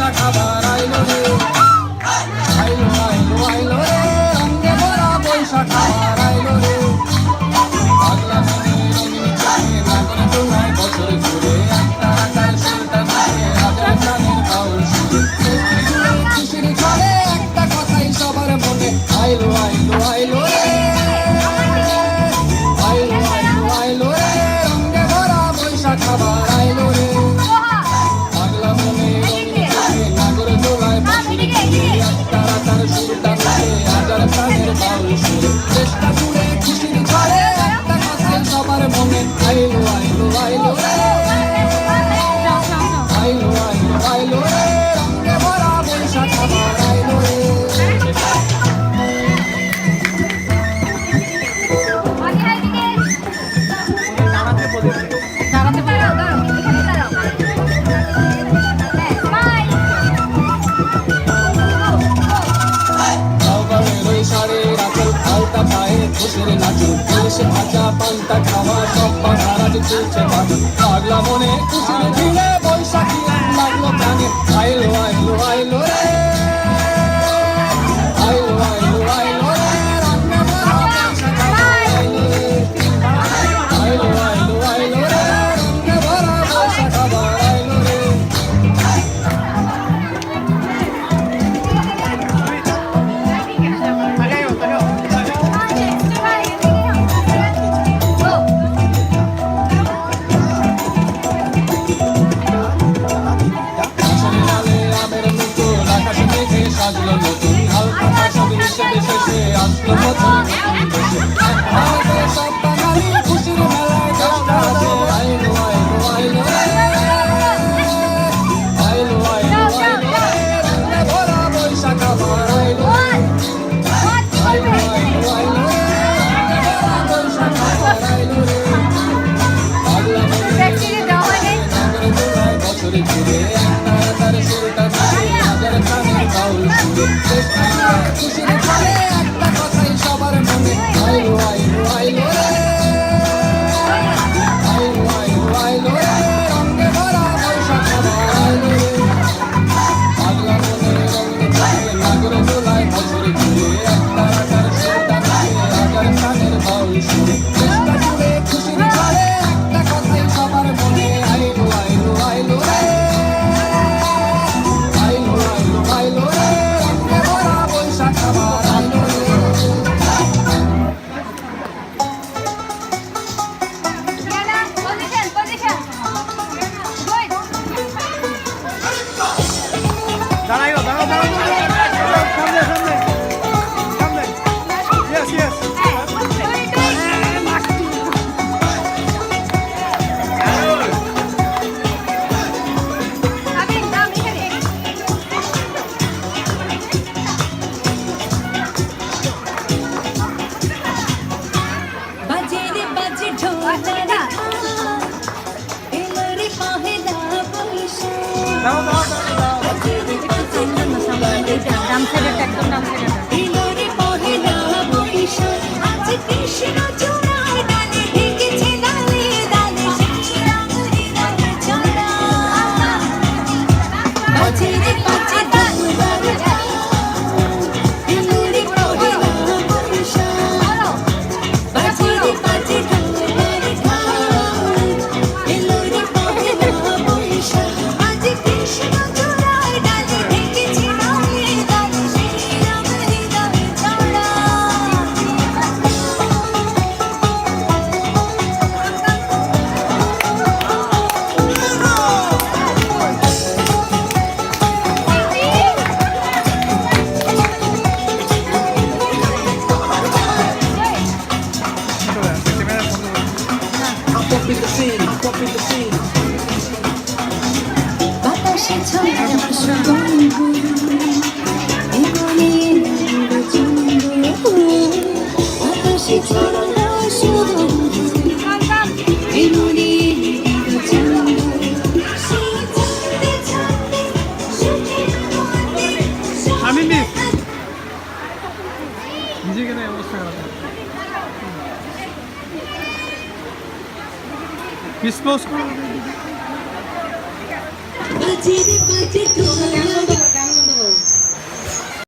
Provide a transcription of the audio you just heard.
বৈশাখ আবার আইলো রে, আইলো আইলো আইলো রে, রঙে ভরা বৈশাখ আবার আইলো রে। পাগলা মনে রঙিন চোখে নাগর দোলায় বছর ঘুরে, একটা আকার সুলতান থাকে হাজার প্রাণের বাউল সুরে। খুশির ছড়ে একটা কথাই সবার মনে, আইলো আইলো আইলো রে, আইলো আইলো আইলো রে, রঙে ভরা বৈশাখ আবার আইলো রে। পাগলা মনে রঙিন চোখে নাগর দোলায় বছর ঘুরে, একটা আকার সুলতান থাকে হাজার প্রাণের বাউল সুরে। চেষ্টা জুড়ে খুশির ছড়ে একটা কথাই সবার মনে, আইলো আইলো আইলো রে, আইলো আইলো আইলো রে, রঙে ভরা বৈশাখ আবার আইলো রে। খুশির নাচুর ইলিশ ভাজা পান্তা খাওয়া সব বাধারাজ চলছে বাদল। পাগলা মনে খুশির ঢিলে বৈশাখী লাগলো প্রাণে, আইলো আইলো আইলো রে, আইলো আইলো আইলো রে, রঙে ভরা বৈশাখ আবার আইলো রে, আইলো আইলো আইলো রে, রঙে ভরা বৈশাখ আবার আইলো রে। সাজলো নতুন হালকা সব মিশে শেষে আসলো বছর নতুন দেশে, ভারতে সব বাঙালি খুশির মেলায় চেষ্টা আছে, আইলো আইলো আইলো রে, আইলো আইলো আইলো রে, রঙে ভরা বৈশাখ আবার আইলো রে, আইলো আইলো আইলো রে, রঙে ভরা বৈশাখ আবার আইলো রে। পাগলা মনে নাগর দোলায় বছর ঘুরে, একটা আকার সুলতান থাকে হাজার প্রাণের বাউল সুরে। চেষ্টা জুড়ে খুশির ছড়ে একটা কথাই সবার মনে, আইলো আইলো আইলো রে, আইলো আইলো আইলো রে, রঙে ভরা বৈশাখ আবার আইলো রে। পাগলা মনে রঙিন চোখে নাগর দোলায় বছর ঘুরে, একটা আকার সুলতান থাকে হাজার প্রাণের বাউল সুরে। চেষ্টা জুড়ে খুশির ছড়ে একটা কথাই সবার মনে, আইলো আইলো আইলো রে, আইলো আইলো আইলো রে, রঙে ভরা বৈশাখ আবার আইলো রে। দাঁড়াইও, দাঁড়াও, দাঁড়াও, দাঁড়াও, সামনে, সামনে, সামনে, yes, yes. বাজে রে বাজে ঢোল রে এলো রে পহেলা বৈশাখ, দাও, দাও, দাও, দাও। এলো রে পহেলা বৈশাখ, আজ কৃষ্ণ চূড়ায় ডালে ঢেকেছে ডালে ডালে, সেই রঙ হৃদয়ে ছড়া। বাজে রে বাজে ঢোল রে এলো রে পহেলা বৈশাখ, বাজে রে বাজে ঢোল রে এলো রে পহেলা বৈশাখ, আজ কৃষ্ণ চূড়ায় ডালে ঢেকেছে ডালে ডালে, সেই রঙ হৃদয়ে ছড়া। বাতাসে ছড়ায় সুগন্ধ, এগোনে এলো চন্দ্র, বাতাসে ছড়ায় সুগন্ধ, এগোনে এলো চন্দ্র, সেই ছাড়তে ছাড়তে সুখের মধ্যে আমি মিস নিজেকে না অবস্থা খারাপ। We're supposed to. বাজে রে বাজে ঢোল